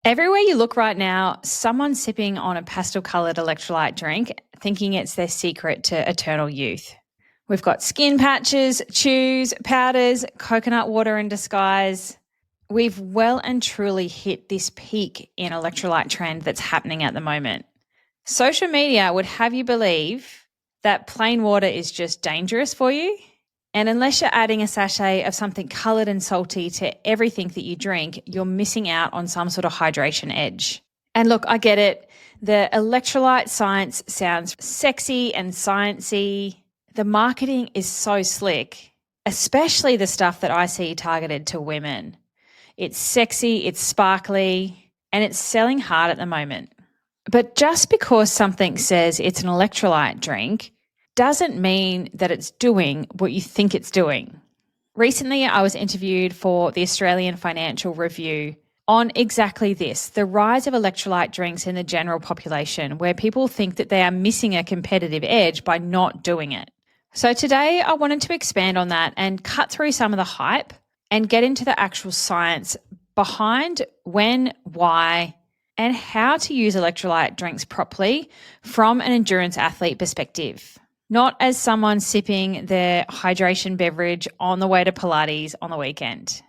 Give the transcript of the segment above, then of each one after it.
Everywhere you look right now, someone's sipping on a pastel-coloured electrolyte drink, thinking it's their secret to eternal youth. We've got skin patches, chews, powders, coconut water in disguise. We've well and truly hit this peak in electrolyte trend that's happening at the moment. Social media would have you believe that plain water is just dangerous for you. And unless you're adding a sachet of something coloured and salty to everything that you drink, you're missing out on some sort of hydration edge. And look, I get it. The electrolyte science sounds sexy and sciencey. The marketing is so slick, especially the stuff that I see targeted to women. It's sexy, it's sparkly, and it's selling hard at the moment. But just because something says it's an electrolyte drink doesn't mean that it's doing what you think it's doing. Recently, I was interviewed for the Australian Financial Review on exactly this, the rise of electrolyte drinks in the general population, where people think that they are missing a competitive edge by not doing it. So today, I wanted to expand on that and cut through some of the hype and get into the actual science behind when, why, and how to use electrolyte drinks properly from an endurance athlete perspective. Not as someone sipping their hydration beverage on the way to Pilates on the weekend.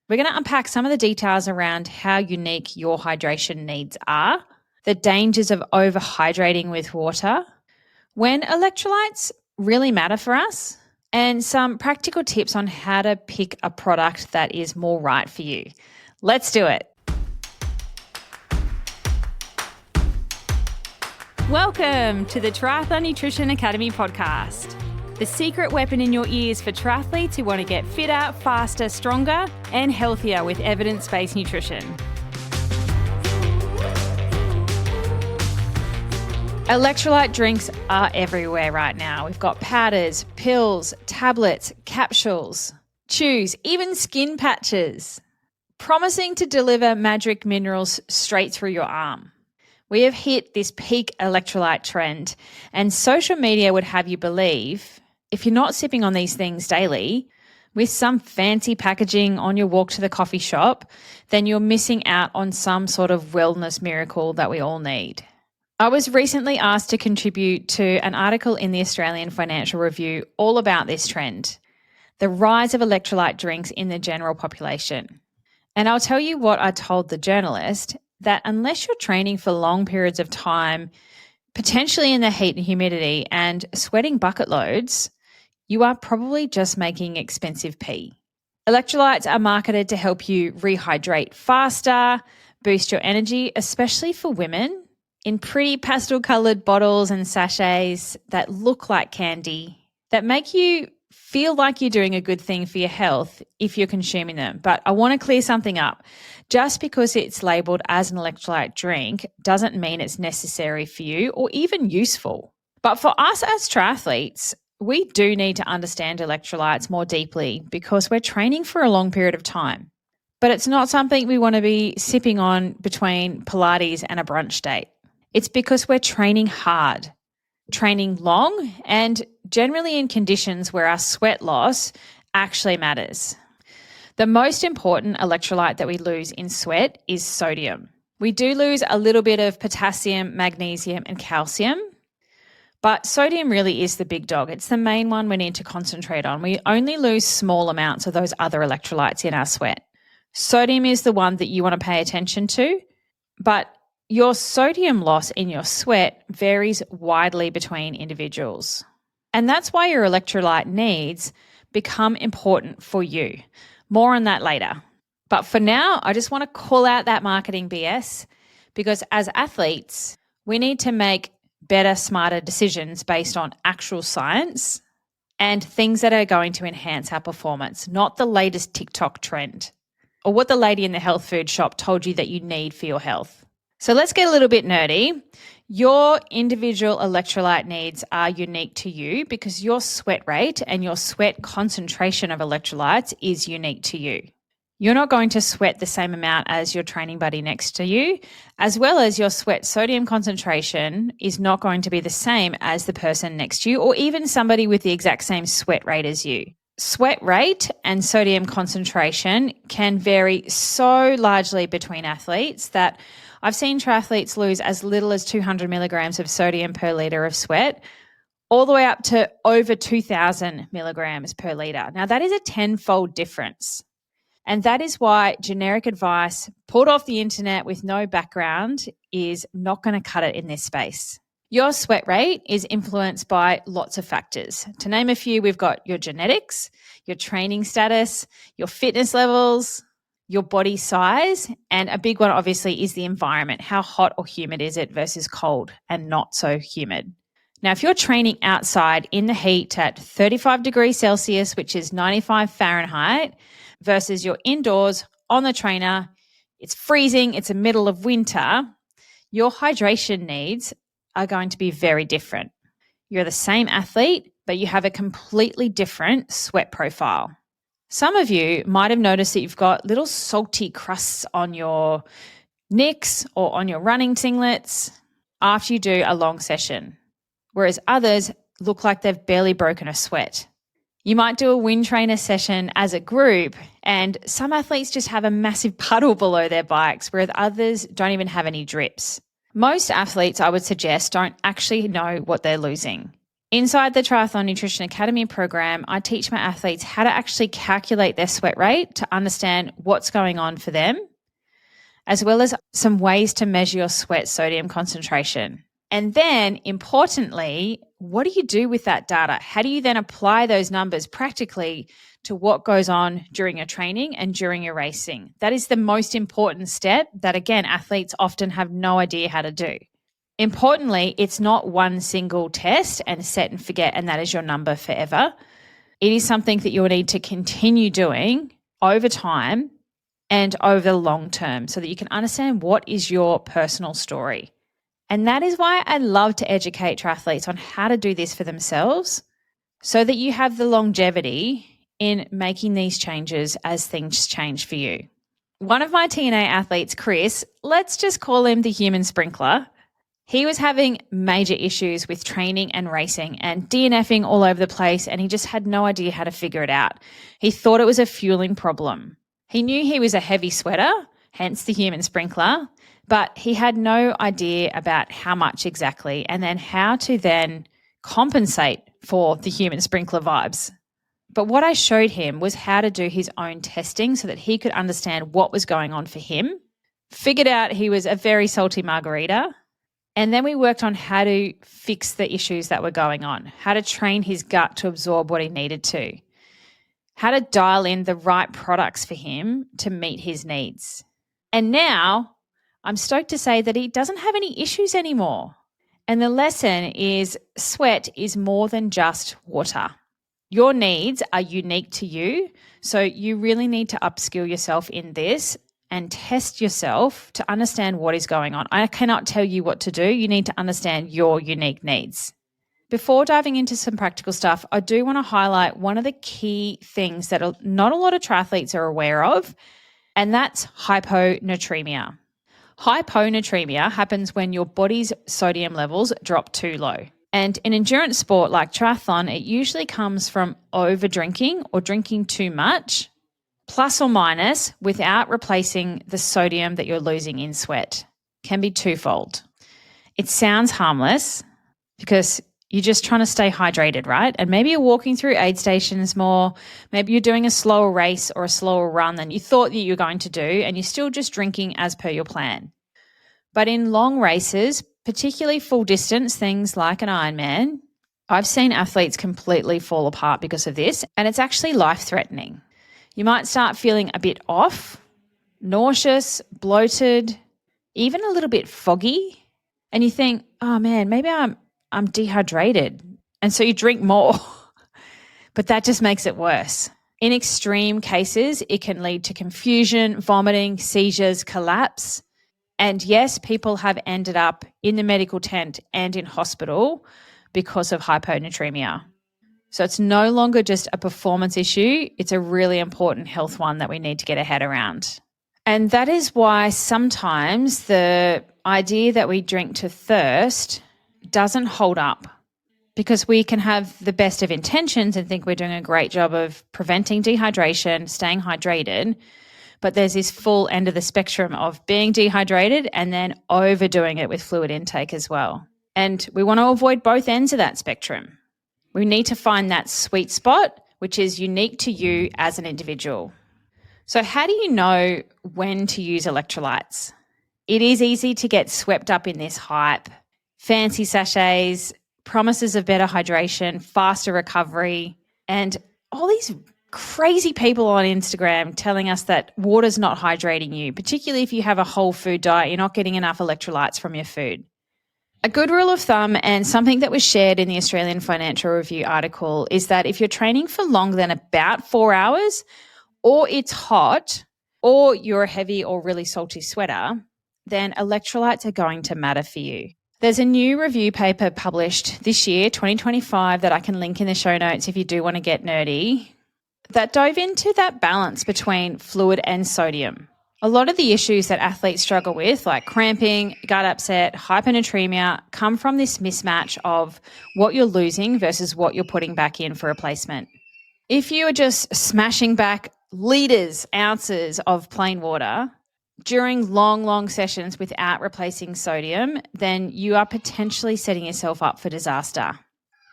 We're going to unpack some of the details around how unique your hydration needs are, the dangers of overhydrating with water, when electrolytes really matter for us, and some practical tips on how to pick a product that is more right for you. Let's do it. Welcome to the Triathlon Nutrition Academy podcast, the secret weapon in your ears for triathletes who want to get fitter, faster, stronger, and healthier with evidence-based nutrition. Electrolyte drinks are everywhere right now. We've got powders, pills, tablets, capsules, chews, even skin patches, promising to deliver magic minerals straight through your arm. We have hit this peak electrolyte trend, and social media would have you believe if you're not sipping on these things daily with some fancy packaging on your walk to the coffee shop, then you're missing out on some sort of wellness miracle that we all need. I was recently asked to contribute to an article in the Australian Financial Review all about this trend, the rise of electrolyte drinks in the general population. And I'll tell you what I told the journalist, that unless you're training for long periods of time, potentially in the heat and humidity and sweating bucket loads, you are probably just making expensive pee. Electrolytes are marketed to help you rehydrate faster, boost your energy, especially for women, in pretty pastel-coloured bottles and sachets that look like candy, that make you feel like you're doing a good thing for your health if you're consuming them. But I want to clear something up. Just because it's labelled as an electrolyte drink doesn't mean it's necessary for you or even useful. But for us as triathletes, we do need to understand electrolytes more deeply because we're training for a long period of time. But it's not something we want to be sipping on between Pilates and a brunch date. It's because we're training hard, training long, and generally in conditions where our sweat loss actually matters. The most important electrolyte that we lose in sweat is sodium. We do lose a little bit of potassium, magnesium, and calcium, but sodium really is the big dog. It's the main one we need to concentrate on. We only lose small amounts of those other electrolytes in our sweat. Sodium is the one that you want to pay attention to, but your sodium loss in your sweat varies widely between individuals. And that's why your electrolyte needs become important for you. More on that later. But for now, I just want to call out that marketing BS because as athletes, we need to make better, smarter decisions based on actual science and things that are going to enhance our performance, not the latest TikTok trend or what the lady in the health food shop told you that you need for your health. So let's get a little bit nerdy. Your individual electrolyte needs are unique to you because your sweat rate and your sweat concentration of electrolytes is unique to you. You're not going to sweat the same amount as your training buddy next to you, as well as your sweat sodium concentration is not going to be the same as the person next to you or even somebody with the exact same sweat rate as you. Sweat rate and sodium concentration can vary so largely between athletes that I've seen triathletes lose as little as 200 milligrams of sodium per litre of sweat, all the way up to over 2,000 milligrams per litre. Now, that is a tenfold difference. And that is why generic advice pulled off the internet with no background is not going to cut it in this space. Your sweat rate is influenced by lots of factors. To name a few, we've got your genetics, your training status, your fitness levels, your body size, and a big one obviously is the environment. How hot or humid is it versus cold and not so humid? Now, if you're training outside in the heat at 35 degrees Celsius, which is 95 Fahrenheit, versus you're indoors on the trainer, it's freezing, it's the middle of winter, your hydration needs are going to be very different. You're the same athlete, but you have a completely different sweat profile. Some of you might have noticed that you've got little salty crusts on your knicks or on your running singlets after you do a long session, whereas others look like they've barely broken a sweat. You might do a wind trainer session as a group, and some athletes just have a massive puddle below their bikes, whereas others don't even have any drips. Most athletes, I would suggest, don't actually know what they're losing. Inside the Triathlon Nutrition Academy program, I teach my athletes how to actually calculate their sweat rate to understand what's going on for them, as well as some ways to measure your sweat sodium concentration. And then, importantly, what do you do with that data? How do you then apply those numbers practically to what goes on during your training and during your racing? That is the most important step that, again, athletes often have no idea how to do. Importantly, it's not one single test and set and forget, and that is your number forever. It is something that you'll need to continue doing over time and over the long term so that you can understand what is your personal story. And that is why I love to educate triathletes on how to do this for themselves so that you have the longevity in making these changes as things change for you. One of my TNA athletes, Chris, let's just call him the human sprinkler. He was having major issues with training and racing and DNFing all over the place, and he just had no idea how to figure it out. He thought it was a fueling problem. He knew he was a heavy sweater, hence the human sprinkler, but he had no idea about how much exactly and then how to then compensate for the human sprinkler vibes. But what I showed him was how to do his own testing so that he could understand what was going on for him, figured out he was a very salty margarita, and then we worked on how to fix the issues that were going on, how to train his gut to absorb what he needed to, how to dial in the right products for him to meet his needs. And now I'm stoked to say that he doesn't have any issues anymore. And the lesson is sweat is more than just water. Your needs are unique to you, so you really need to upskill yourself in this and test yourself to understand what is going on. I cannot tell you what to do. You need to understand your unique needs. Before diving into some practical stuff, I do want to highlight one of the key things that not a lot of triathletes are aware of, and that's hyponatremia. Hyponatremia happens when your body's sodium levels drop too low. And in endurance sport like triathlon, it usually comes from over drinking or drinking too much, plus or minus, without replacing the sodium that you're losing in sweat. Can be twofold. It sounds harmless because you're just trying to stay hydrated, right? And maybe you're walking through aid stations more. Maybe you're doing a slower race or a slower run than you thought that you were going to do, and you're still just drinking as per your plan. But in long races, particularly full distance, things like an Ironman, I've seen athletes completely fall apart because of this, and it's actually life-threatening. You might start feeling a bit off, nauseous, bloated, even a little bit foggy, and you think, oh man, maybe I'm dehydrated. And so you drink more, but that just makes it worse. In extreme cases, it can lead to confusion, vomiting, seizures, collapse. And yes, people have ended up in the medical tent and in hospital because of hyponatremia. So it's no longer just a performance issue. It's a really important health one that we need to get our head around. And that is why sometimes the idea that we drink to thirst doesn't hold up. because we can have the best of intentions and think we're doing a great job of preventing dehydration, staying hydrated, but there's this full end of the spectrum of being dehydrated and then overdoing it with fluid intake as well. And we want to avoid both ends of that spectrum. We need to find that sweet spot, which is unique to you as an individual. So how do you know when to use electrolytes? It is easy to get swept up in this hype, fancy sachets, promises of better hydration, faster recovery, and all these crazy people on Instagram telling us that water's not hydrating you, particularly if you have a whole food diet, you're not getting enough electrolytes from your food. A good rule of thumb, and something that was shared in the Australian Financial Review article, is that if you're training for longer than about 4 hours, or it's hot, or you're a heavy or really salty sweater, then electrolytes are going to matter for you. There's a new review paper published this year, 2025, that I can link in the show notes if you do want to get nerdy, that dove into that balance between fluid and sodium. A lot of the issues that athletes struggle with, like cramping, gut upset, hyponatremia, come from this mismatch of what you're losing versus what you're putting back in for replacement. If you are just smashing back litres, ounces of plain water during long sessions without replacing sodium, then you are potentially setting yourself up for disaster.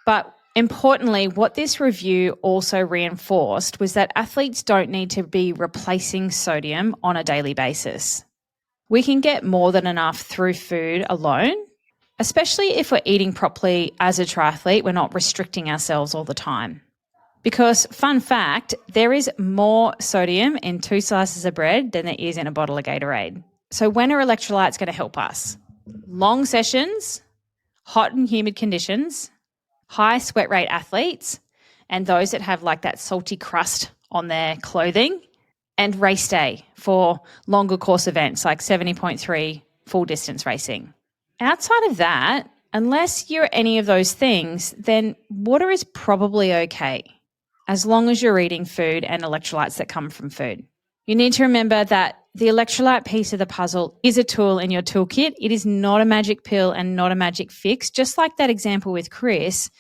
But importantly, what this review also reinforced was that athletes don't need to be replacing sodium on a daily basis. We can get more than enough through food alone, especially if we're eating properly as a triathlete. We're not restricting ourselves all the time. Because, fun fact, there is more sodium in 2 slices of bread than there is in a bottle of Gatorade. So when are electrolytes going to help us? Long sessions, hot and humid conditions, high sweat rate athletes, and those that have like that salty crust on their clothing, and race day for longer course events like 70.3 full distance racing. Outside of that, unless you're any of those things, then water is probably okay, as long as you're eating food and electrolytes that come from food. You need to remember that the electrolyte piece of the puzzle is a tool in your toolkit. It is not a magic pill and not a magic fix. Just like that example with Chris,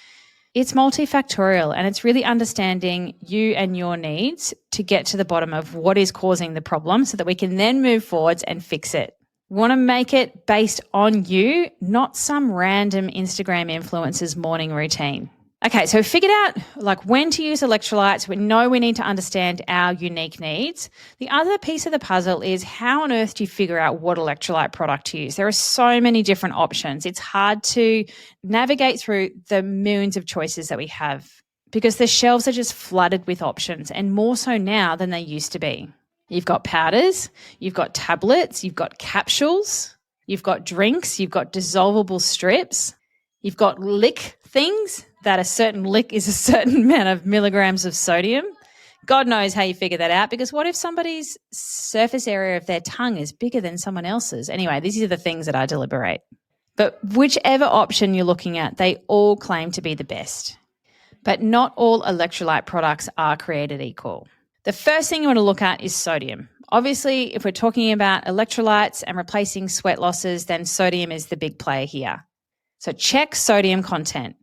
it's multifactorial, and it's really understanding you and your needs to get to the bottom of what is causing the problem so that we can then move forwards and fix it. We want to make it based on you, not some random Instagram influencer's morning routine. Okay, so we figured out like when to use electrolytes. We know we need to understand our unique needs. The other piece of the puzzle is how on earth do you figure out what electrolyte product to use? There are so many different options. It's hard to navigate through the millions of choices that we have because the shelves are just flooded with options, and more so now than they used to be. You've got powders, you've got tablets, you've got capsules, you've got drinks, you've got dissolvable strips, you've got lick things that a certain lick is a certain amount of milligrams of sodium. God knows how you figure that out, because what if somebody's surface area of their tongue is bigger than someone else's? Anyway, these are the things that I deliberate. But whichever option you're looking at, they all claim to be the best. But not all electrolyte products are created equal. The first thing you want to look at is sodium. Obviously, if we're talking about electrolytes and replacing sweat losses, then sodium is the big player here. So check sodium content.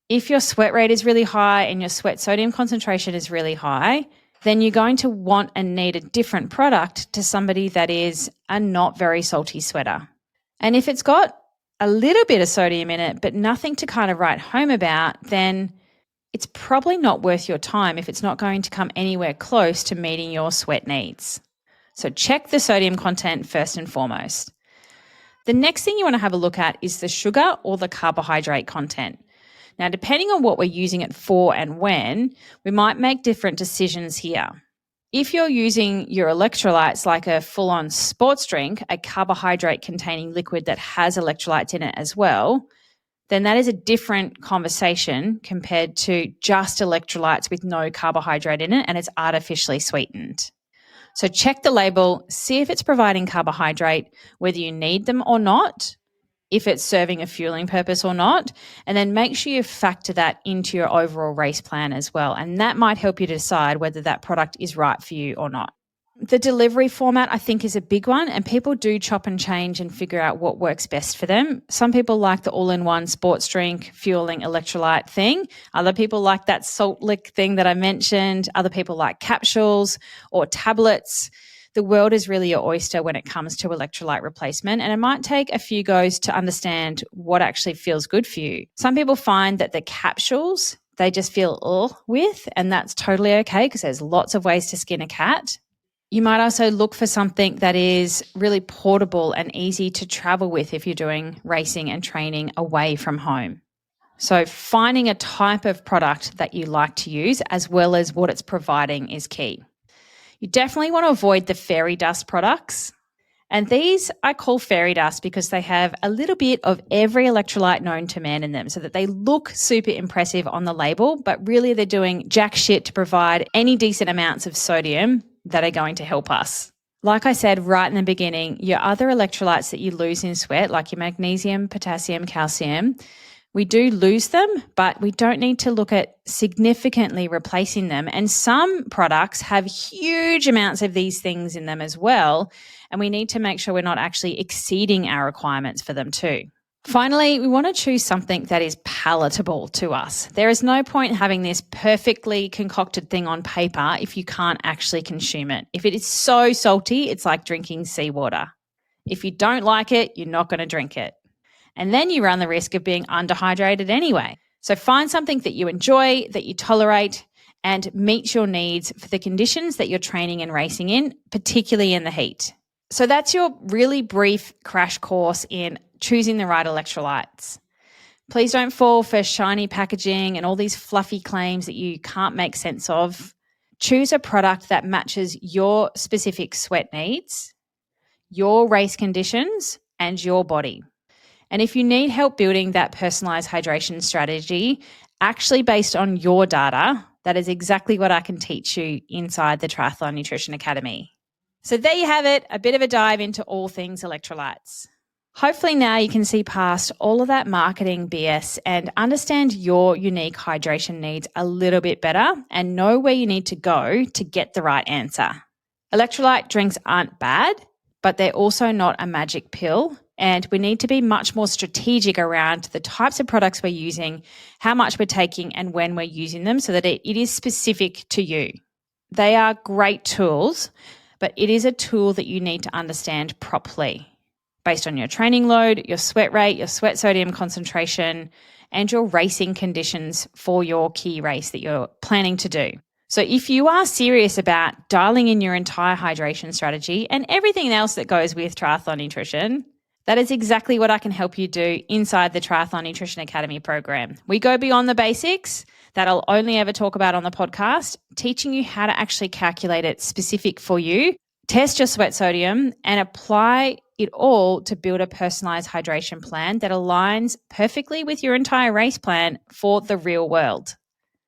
If your sweat rate is really high and your sweat sodium concentration is really high, then you're going to want and need a different product to somebody that is a not very salty sweater. And if it's got a little bit of sodium in it, but nothing to kind of write home about, then it's probably not worth your time if it's not going to come anywhere close to meeting your sweat needs. So check the sodium content first and foremost. The next thing you want to have a look at is the sugar or the carbohydrate content. Now, depending on what we're using it for and when, we might make different decisions here. If you're using your electrolytes like a full-on sports drink, a carbohydrate-containing liquid that has electrolytes in it as well, then that is a different conversation compared to just electrolytes with no carbohydrate in it and it's artificially sweetened. So check the label, see if it's providing carbohydrate, whether you need them or not, if it's serving a fueling purpose or not, and then make sure you factor that into your overall race plan as well. And that might help you decide whether that product is right for you or not. The delivery format, I think, is a big one, and people do chop and change and figure out what works best for them. Some people like the all-in-one sports drink, fueling electrolyte thing. Other people like that salt lick thing that I mentioned. Other people like capsules or tablets. The world is really your oyster when it comes to electrolyte replacement, and it might take a few goes to understand what actually feels good for you. Some people find that the capsules, they just feel with, and that's totally okay because there's lots of ways to skin a cat. You might also look for something that is really portable and easy to travel with if you're doing racing and training away from home. So finding a type of product that you like to use as well as what it's providing is key. You definitely want to avoid the fairy dust products. And these I call fairy dust because they have a little bit of every electrolyte known to man in them so that they look super impressive on the label, but really they're doing jack shit to provide any decent amounts of sodium that are going to help us. Like I said right in the beginning, your other electrolytes that you lose in sweat, like your magnesium, potassium, calcium, we do lose them, but we don't need to look at significantly replacing them. And some products have huge amounts of these things in them as well, and we need to make sure we're not actually exceeding our requirements for them too. Finally, we want to choose something that is palatable to us. There is no point having this perfectly concocted thing on paper if you can't actually consume it. If it is so salty, it's like drinking seawater. If you don't like it, you're not going to drink it. And then you run the risk of being underhydrated anyway. So find something that you enjoy, that you tolerate, and meets your needs for the conditions that you're training and racing in, particularly in the heat. So that's your really brief crash course in choosing the right electrolytes. Please don't fall for shiny packaging and all these fluffy claims that you can't make sense of. Choose a product that matches your specific sweat needs, your race conditions, and your body. And if you need help building that personalized hydration strategy, actually based on your data, that is exactly what I can teach you inside the Triathlon Nutrition Academy. So there you have it, a bit of a dive into all things electrolytes. Hopefully now you can see past all of that marketing BS and understand your unique hydration needs a little bit better and know where you need to go to get the right answer. Electrolyte drinks aren't bad, but they're also not a magic pill. And we need to be much more strategic around the types of products we're using, how much we're taking, and when we're using them so that it is specific to you. They are great tools, but it is a tool that you need to understand properly based on your training load, your sweat rate, your sweat sodium concentration, and your racing conditions for your key race that you're planning to do. So if you are serious about dialing in your entire hydration strategy and everything else that goes with triathlon nutrition, that is exactly what I can help you do inside the Triathlon Nutrition Academy program. We go beyond the basics that I'll only ever talk about on the podcast, teaching you how to actually calculate it specific for you, test your sweat sodium, and apply it all to build a personalized hydration plan that aligns perfectly with your entire race plan for the real world.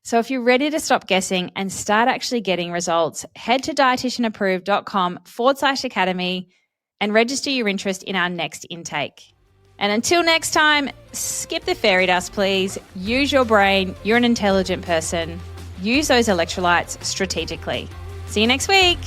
So if you're ready to stop guessing and start actually getting results, head to dietitianapproved.com/academy and register your interest in our next intake. And until next time, skip the fairy dust, please. Use your brain. You're an intelligent person. Use those electrolytes strategically. See you next week.